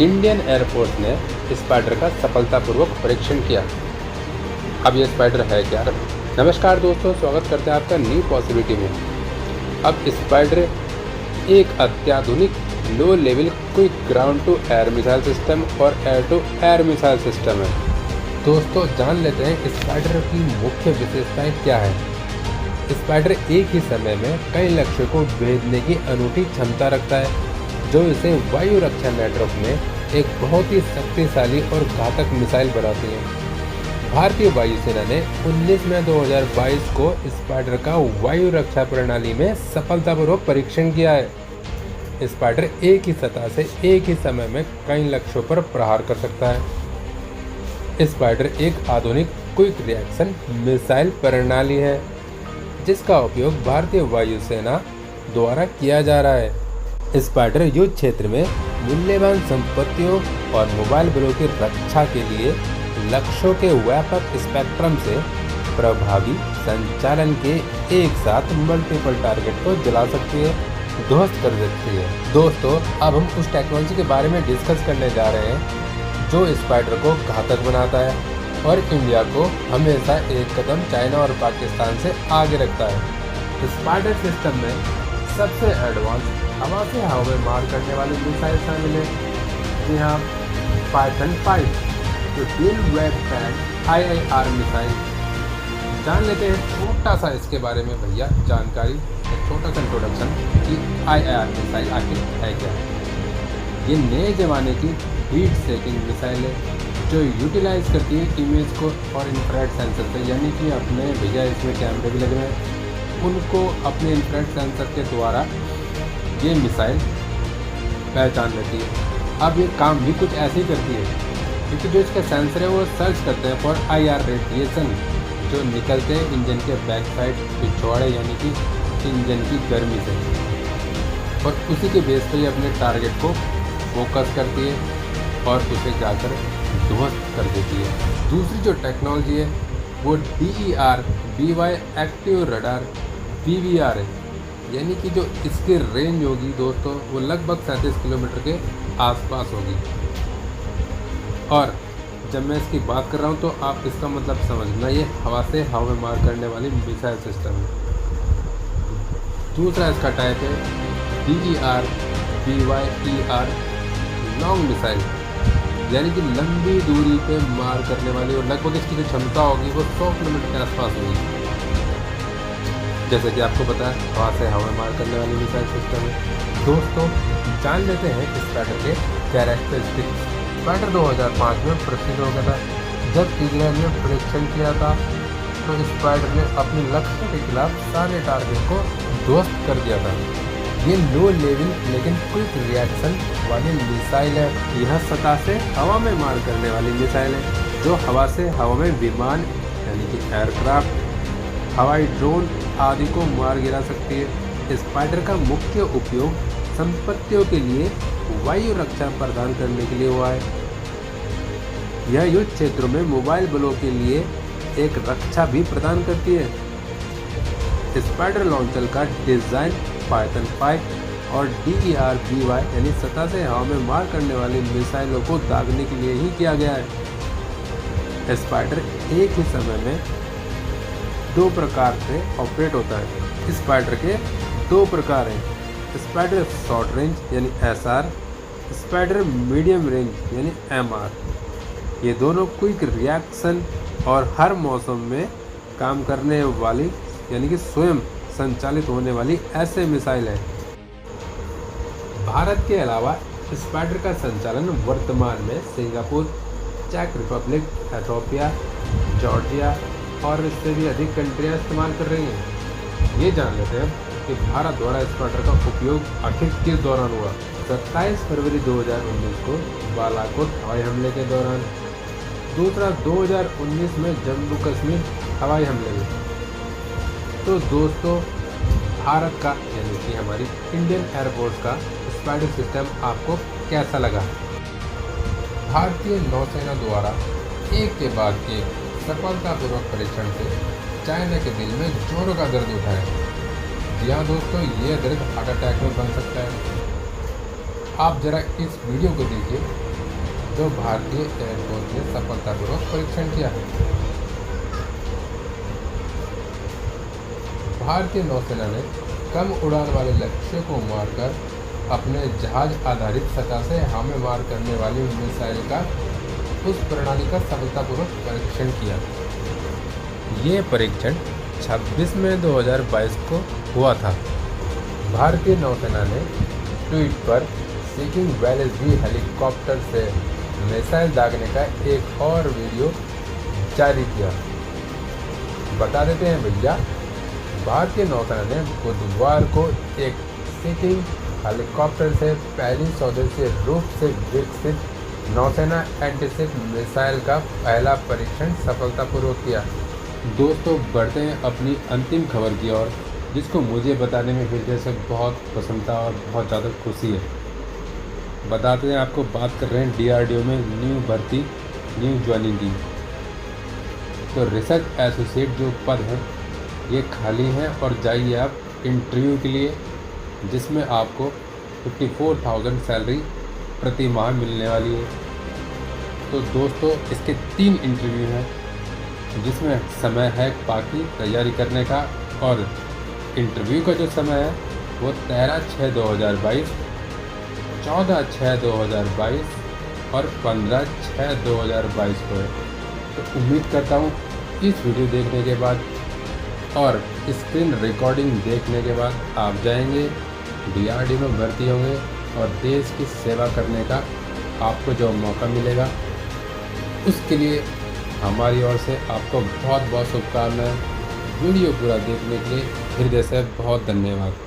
Indian air force ने spider का सफलतापूर्वक परीक्षण किया। अब ये स्पाइडर है क्या? नमस्कार दोस्तों, स्वागत करते हैं आपका न्यू पॉसिबिलिटी में। अब स्पाइडर एक अत्याधुनिक low level quick ground to air missile system और air to air missile system है। दोस्तों जान लेते हैं स्पाइडर की मुख्य विशेषताएं क्या है। स्पाइडर एक ही समय में कई लक्ष्यों को भेदने की अनूठी क्षमता रखता है, जो इसे वायु रक्षा नेटवर्क में एक बहुत ही शक्तिशाली और घातक मिसाइल बनाती है। भारतीय वायुसेना ने 19 मई 2022 को स्पाइडर का वायु रक्षा प्रणाली में सफलतापूर्वक परीक्षण किया है। स्पाइडर एक ही सतह से एक ही समय में कई लक्ष्यों पर प्रहार कर सकता है। स्पाइडर एक आधुनिक क्विक रिएक्शन मिसाइल प्रणाली है, जिसका उपयोग भारतीय वायुसेना द्वारा किया जा रहा है। स्पाइडर युद्ध क्षेत्र में मूल्यवान संपत्तियों और मोबाइल बलों की रक्षा के लिए लक्ष्यों के व्यापक स्पेक्ट्रम से प्रभावी संचालन के एक साथ मल्टीपल टारगेट को जला सकती है, ध्वस्त कर सकती है। दोस्तों अब हम उस टेक्नोलॉजी के बारे में डिस्कस करने जा रहे हैं जो स्पाइडर को घातक बनाता है और इंडिया को हमेशा एक कदम चाइना और पाकिस्तान से आगे रखता है। स्पाइडर सिस्टम में सबसे एडवांस हवा से हवा में मार करने वाली मिसाइल शामिल है। जी हाँ, पाइथन 5 जो डुअल वेबसाइट IIR मिसाइल। जान लेते हैं छोटा सा इसके बारे में भैया जानकारी, एक छोटा सा इंट्रोडक्शन कि IIR मिसाइल आखिर है क्या। ये नए ज़माने की हीट सेकिंग मिसाइल है जो यूटिलाइज करती है इमेज को और इंफ्रारेड सेंसर से, यानी कि अपने भैया इसमें कैमरे भी लगे हुए हैं, उनको अपने इंफ्रारेड सेंसर के द्वारा ये मिसाइल पहचान लेती है। अब ये काम भी कुछ ऐसे ही करती है, क्योंकि जो इसका सेंसर है वो सर्च करते हैं फॉर IR रेडिएशन जो निकलते हैं इंजन के बैक साइड पिछवाड़े, यानी कि इंजन की गर्मी से, और उसी के बेस पर ये अपने टारगेट को फोकस करती है और उसे जाकर ध्वस्त कर देती है। दूसरी जो टेक्नोलॉजी है वो DER BY active radar BVR है, यानी कि जो इसकी रेंज होगी दोस्तों वो लगभग 37 किलोमीटर के आसपास होगी। और जब मैं इसकी बात कर रहा हूँ तो आप इसका मतलब समझना, ये हवा से हवा में मार करने वाली मिसाइल सिस्टम है। दूसरा इसका टाइप है DER BYER लॉन्ग मिसाइल, यानी कि लंबी दूरी पे मार करने वाली, और लगभग इसकी जो क्षमता होगी वो 100 किलोमीटर के आसपास होगी। जैसे कि आपको पता है हवा से हवा में मार करने वाली मिसाइल सिस्टम है। दोस्तों जान लेते हैं स्पाइडर के कैरेक्टरिस्टिक्स। स्पाइडर 2005 में प्रसिद्ध हो गया था। जब इजराइल ने परीक्षण किया था तो स्पाइडर ने अपने लक्ष्य के खिलाफ सारे टारगेट को ध्वस्त कर दिया था। ये लो लेवल लेकिन क्विक रिएक्शन वाली मिसाइल है। यह सतह से हवा में मार करने वाली मिसाइल है जो हवा से हवा में विमान यानी कि एयरक्राफ्ट, हवाई ड्रोन आदि को मार गिरा सकती है। स्पाइडर का मुख्य उपयोग संपत्तियों के लिए वायु रक्षा प्रदान करने के लिए हुआ है। यह युद्ध क्षेत्रों में मोबाइल बलों के लिए एक रक्षा भी प्रदान करती है। स्पाइडर लॉन्चर का डिज़ाइन पाइथन 5 और DER BY यानी सतह से हवा में मार करने वाली मिसाइलों को दागने के लिए ही किया गया है। स्पाइडर एक ही समय में दो प्रकार से ऑपरेट होता है। स्पाइडर के दो प्रकार हैं, स्पाइडर शॉर्ट रेंज यानी SR, स्पाइडर मीडियम रेंज यानी MR। ये दोनों क्विक रिएक्शन और हर मौसम में काम करने वाली यानी कि स्वयं संचालित होने वाली ऐसे मिसाइल है। भारत के अलावा स्पाइडर का संचालन वर्तमान में सिंगापुर, चेक रिपब्लिक, एथियोपिया, जॉर्जिया और इससे भी अधिक कंट्रियाँ इस्तेमाल कर रही हैं। ये जान लेते हैं कि भारत द्वारा स्पाइडर का उपयोग आखिर किस दौरान हुआ। 27 फरवरी 2019 को बालाकोट हवाई हमले के दौरान। दूसरा 2019 में जम्मू कश्मीर हवाई हमले में। तो दोस्तों भारत का यानी कि हमारी इंडियन एयरफोर्स का स्पाइडर सिस्टम आपको कैसा लगा? भारतीय नौसेना द्वारा एक के बाद एक सफलतापूर्वक परीक्षण से चाइना के दिल में जोरों का दर्द उठा है। जी हाँ दोस्तों, ये दर्द हार्ट अटैक में बन सकता है। आप जरा इस वीडियो को देखिए जो भारतीय एयरफोर्स ने सफलतापूर्वक परीक्षण किया। भारतीय नौसेना ने कम उड़ान वाले लक्ष्यों को मारकर अपने जहाज आधारित सतह से हमें मार करने वाली मिसाइल का उस प्रणाली का सफलतापूर्वक परीक्षण किया। ये परीक्षण 26 मई 2022 को हुआ था। भारतीय नौसेना ने ट्वीट पर सीकिंग वैलेस भी हेलीकॉप्टर से मिसाइल दागने का एक और वीडियो जारी किया। बता देते हैं भैया, भारतीय नौसेना ने बुधवार को एक सीकिंग हेलीकॉप्टर से पहली स्वदेशी रूप से विकसित नौसेना एंटीशिप मिसाइल का पहला परीक्षण सफलतापूर्वक किया। दोस्तों, बढ़ते हैं अपनी अंतिम खबर की ओर, जिसको मुझे बताने में हृदय से बहुत प्रसन्नता और बहुत ज़्यादा खुशी है। बताते हैं आपको, बात कर रहे हैं DRDO में न्यू भर्ती, न्यू ज्वाइनिंग की। तो रिसर्च एसोसिएट जो पद हैं ये खाली हैं और जाइए आप इंटरव्यू के लिए, जिसमें आपको 54,000 सैलरी प्रति माह मिलने वाली है। तो दोस्तों, इसके 3 इंटरव्यू हैं, जिसमें समय है बाकी तैयारी करने का, और इंटरव्यू का जो समय है वो 13/6/2022, 14/6/2022 और 15/6/2022 को है। तो उम्मीद करता हूँ इस वीडियो देखने के बाद और स्क्रीन रिकॉर्डिंग देखने के बाद आप जाएंगे, DRDO में भर्ती होंगे और देश की सेवा करने का आपको जो मौका मिलेगा, उसके लिए हमारी ओर से आपको बहुत बहुत शुभकामनाएं। वीडियो पूरा देखने के लिए हृदय से बहुत धन्यवाद।